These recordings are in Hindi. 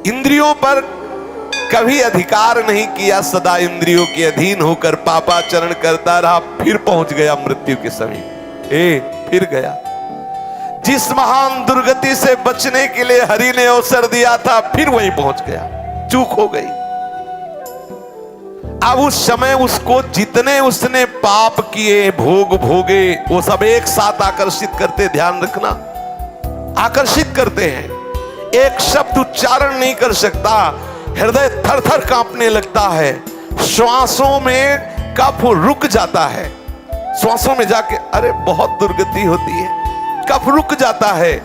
इंद्रियों पर कभी अधिकार नहीं किया, सदा इंद्रियों के अधीन होकर पापाचरण करता रहा, फिर पहुंच गया मृत्यु के समीप। फिर गया। जिस महान दुर्गति से बचने के लिए हरि ने अवसर दिया था, फिर वहीं पहुंच गया। चूक हो गई। अब उस समय उसको जितने उसने पाप किए, भोग भोगे, वो सब एक साथ आकर्षित करते, ध्यान रखना, आकर्षित करते हैं। एक शब्द उच्चारण नहीं कर सकता, हृदय थर थर कांपने लगता है, श्वासों में कफ रुक जाता है, श्वासों में जाके अरे बहुत दुर्गति होती है, कफ रुक जाता है,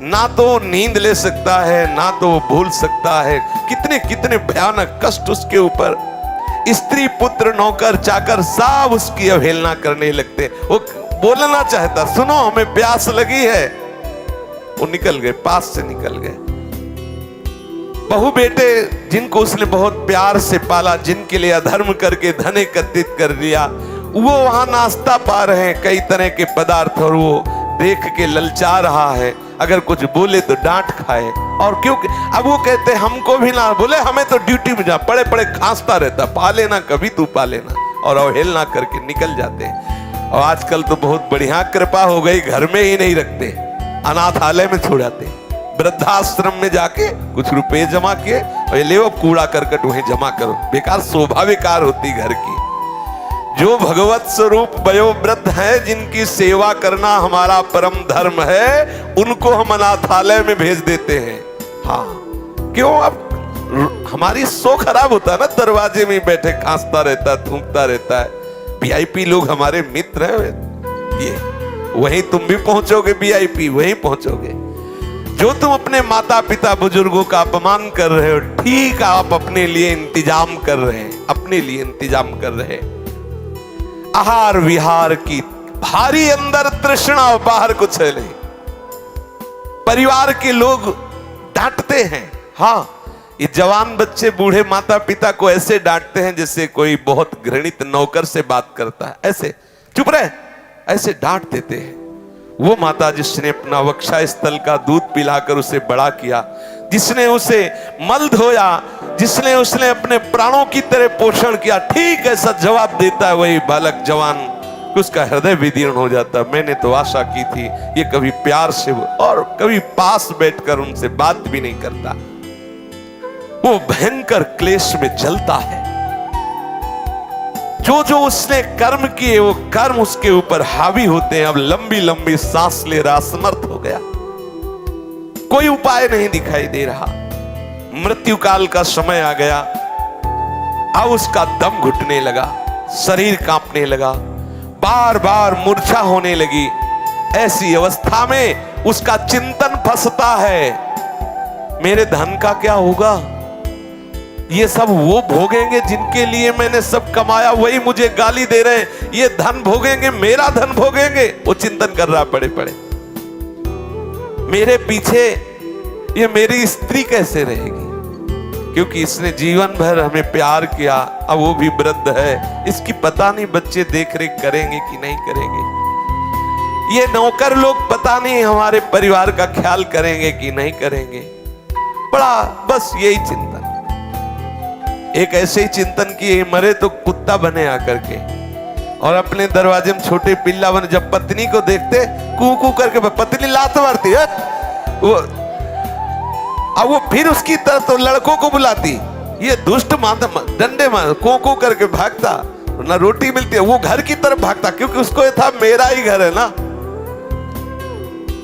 ना तो नींद ले सकता है, ना तो भूल सकता है। कितने कितने भयानक कष्ट उसके ऊपर। स्त्री पुत्र नौकर चाकर सब उसकी अवहेलना करने लगते। वो बोलना चाहता, सुनो हमें प्यास लगी है, वो निकल गए, पास से निकल गए। बहु बेटे जिनको उसने बहुत प्यार से पाला, जिनके लिए अधर्म करके धन एकत्रित कर लिया, वो वहां नाश्ता पा रहे हैं, कई तरह के पदार्थ, और वो देख के ललचा रहा है। अगर कुछ बोले तो डांट खाए। और क्योंकि अब वो कहते हमको भी ना बोले, हमें तो ड्यूटी में जा, पड़े पड़े खांसता रहता, पा लेना कभी तू पा लेना, और अवहेलना करके निकल जाते हैं। और आजकल तो बहुत बढ़िया कृपा हो गई, घर में ही नहीं रखते, अनाथालय में छोड़ाते, वृद्धाश्रम में जाके कुछ रुपए जमा किए और ये ले वो कूड़ा करकट वहीं जमा करो। बेकार शोभा बेकार होती घर की। जो भगवत स्वरूप वयोवृद्ध हैं, जिनकी सेवा करना हमारा परम धर्म है, उनको हम अनाथालय में भेज देते हैं। हाँ, क्यों? अब हमारी सो खराब होता है ना, दरवाजे में बैठे खांसता रहता, थूकता रहता है। वीआईपी लोग हमारे मित्र हैं, ये वहीं तुम भी पहुंचोगे, वीआईपी वहीं पहुंचोगे। जो तुम अपने माता पिता बुजुर्गों का अपमान कर रहे हो, ठीक आप अपने लिए इंतजाम कर रहे हैं, अपने लिए इंतजाम कर रहे हैं। आहार विहार की भारी अंदर तृष्णा, बाहर कुछ है नहीं। परिवार के लोग डांटते हैं। हाँ, ये जवान बच्चे बूढ़े माता पिता को ऐसे डांटते हैं जैसे कोई बहुत घृणित नौकर से बात करता है, ऐसे चुप रहे, ऐसे डांट देते हैं। वो माता जिसने अपना वक्षा स्थल का दूध पिलाकर उसे बड़ा किया, जिसने उसे मल धोया, जिसने उसने अपने प्राणों की तरह पोषण किया, ठीक ऐसा जवाब देता है वही बालक जवान, उसका हृदय विदीर्ण हो जाता। मैंने तो आशा की थी ये कभी प्यार से और कभी पास बैठकर उनसे बात भी नहीं करता। वो भयंकर क्लेश में जलता है। जो जो उसने कर्म किए वो कर्म उसके ऊपर हावी होते हैं। अब लंबी लंबी सांस ले रहा, असमर्थ हो गया, कोई उपाय नहीं दिखाई दे रहा। मृत्यु काल का समय आ गया। अब उसका दम घुटने लगा, शरीर कांपने लगा, बार बार मूर्छा होने लगी। ऐसी अवस्था में उसका चिंतन फंसता है, मेरे धन का क्या होगा? ये सब वो भोगेंगे जिनके लिए मैंने सब कमाया, वही मुझे गाली दे रहे हैं। ये धन भोगेंगे, मेरा धन भोगेंगे। वो चिंतन कर रहा पड़े पड़े, मेरे पीछे ये मेरी स्त्री कैसे रहेगी? क्योंकि इसने जीवन भर हमें प्यार किया, अब वो भी वृद्ध है, इसकी पता नहीं बच्चे देख रेख करेंगे कि नहीं करेंगे। ये नौकर लोग पता नहीं हमारे परिवार का ख्याल करेंगे कि नहीं करेंगे। बड़ा बस यही चिंतन। एक ऐसे ही चिंतन किए, मरे तो कुत्ता बने आकर के, और अपने दरवाजे में छोटे पिल्ला बने। जब पत्नी को देखते कू कू करके, पत्नी लात मारती है वो, अब वो फिर उसकी तरफ तो लड़कों को बुलाती, ये दुष्ट माता डंडे मार को को करके भागता, ना रोटी मिलती है, वो घर की तरफ भागता, क्योंकि उसको ये था मेरा ही घर है ना।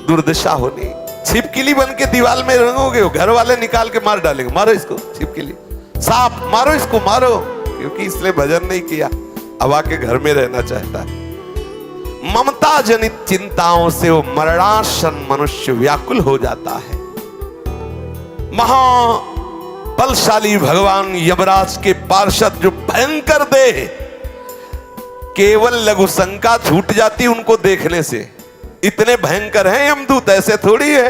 दुर्दशा होनी। छिपकली बन के दीवार में रंगोगे, घर वाले निकाल के मार डालेंगे, मारो इसको छिपकली, सांप मारो इसको, मारो, क्योंकि इसने भजन नहीं किया, अब आके घर में रहना चाहता है। ममता जनित चिंताओं से वो मरणासन मनुष्य व्याकुल हो जाता है। महाबलशाली भगवान यमराज के पार्षद जो भयंकर देह, केवल लघु शंका छूट जाती उनको देखने से। इतने भयंकर हैं यमदूत, ऐसे थोड़ी है।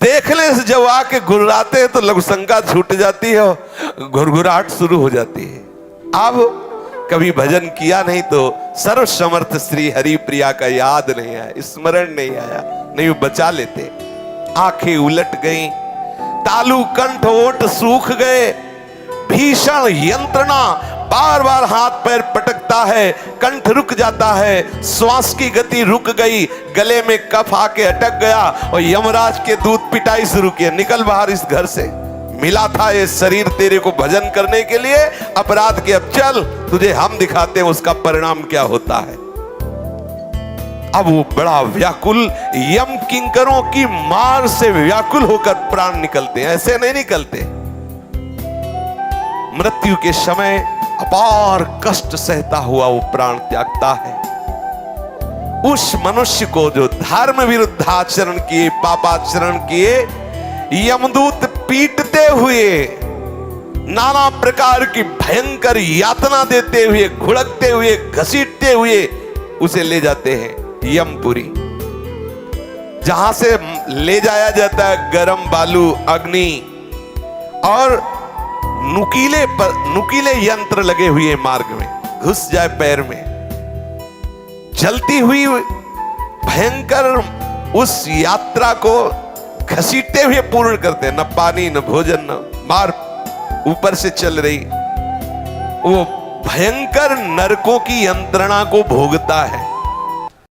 देखने से जब आके घुर्राते हैं तो लघु शंका छूट जाती है, घुरघुराहट शुरू हो जाती है। अब कभी भजन किया नहीं तो सर्व समर्थ श्री हरि प्रिया का याद नहीं आया, स्मरण नहीं आया, नहीं वो बचा लेते। आंखें उलट गई, तालु कंठ ओठ सूख गए, भीषण यंत्रणा, बार बार हाथ पैर पटकता है, कंठ रुक जाता है, श्वास की गति रुक गई, गले में कफ आके अटक गया और यमराज के दूत पिटाई शुरू किए, निकल बाहर इस घर से, मिला था ये शरीर तेरे को भजन करने के लिए, अपराध के अब चल, तुझे हम दिखाते हैं उसका परिणाम क्या होता है। अब वो बड़ा व्याकुल, यम किंकरों की मार से व्याकुल होकर प्राण निकलते हैं, ऐसे नहीं निकलते। मृत्यु के समय अपार कष्ट सहता हुआ वो प्राण त्यागता है। उस मनुष्य को जो धर्म विरुद्ध आचरण किए, पापाचरण किए, यमदूत पीटते हुए, नाना प्रकार की भयंकर यातना देते हुए, घुड़कते हुए, घसीटते हुए उसे ले जाते हैं यमपुरी, जहां से ले जाया जाता है गरम बालू, अग्नि और नुकीले यंत्र लगे हुए मार्ग में, घुस जाए पैर में, जलती हुई भयंकर उस यात्रा को घसीटते हुए पूर्ण करते हैं। न पानी न भोजन न मार, ऊपर से चल रही वो भयंकर नरकों की यंत्रणा को भोगता है।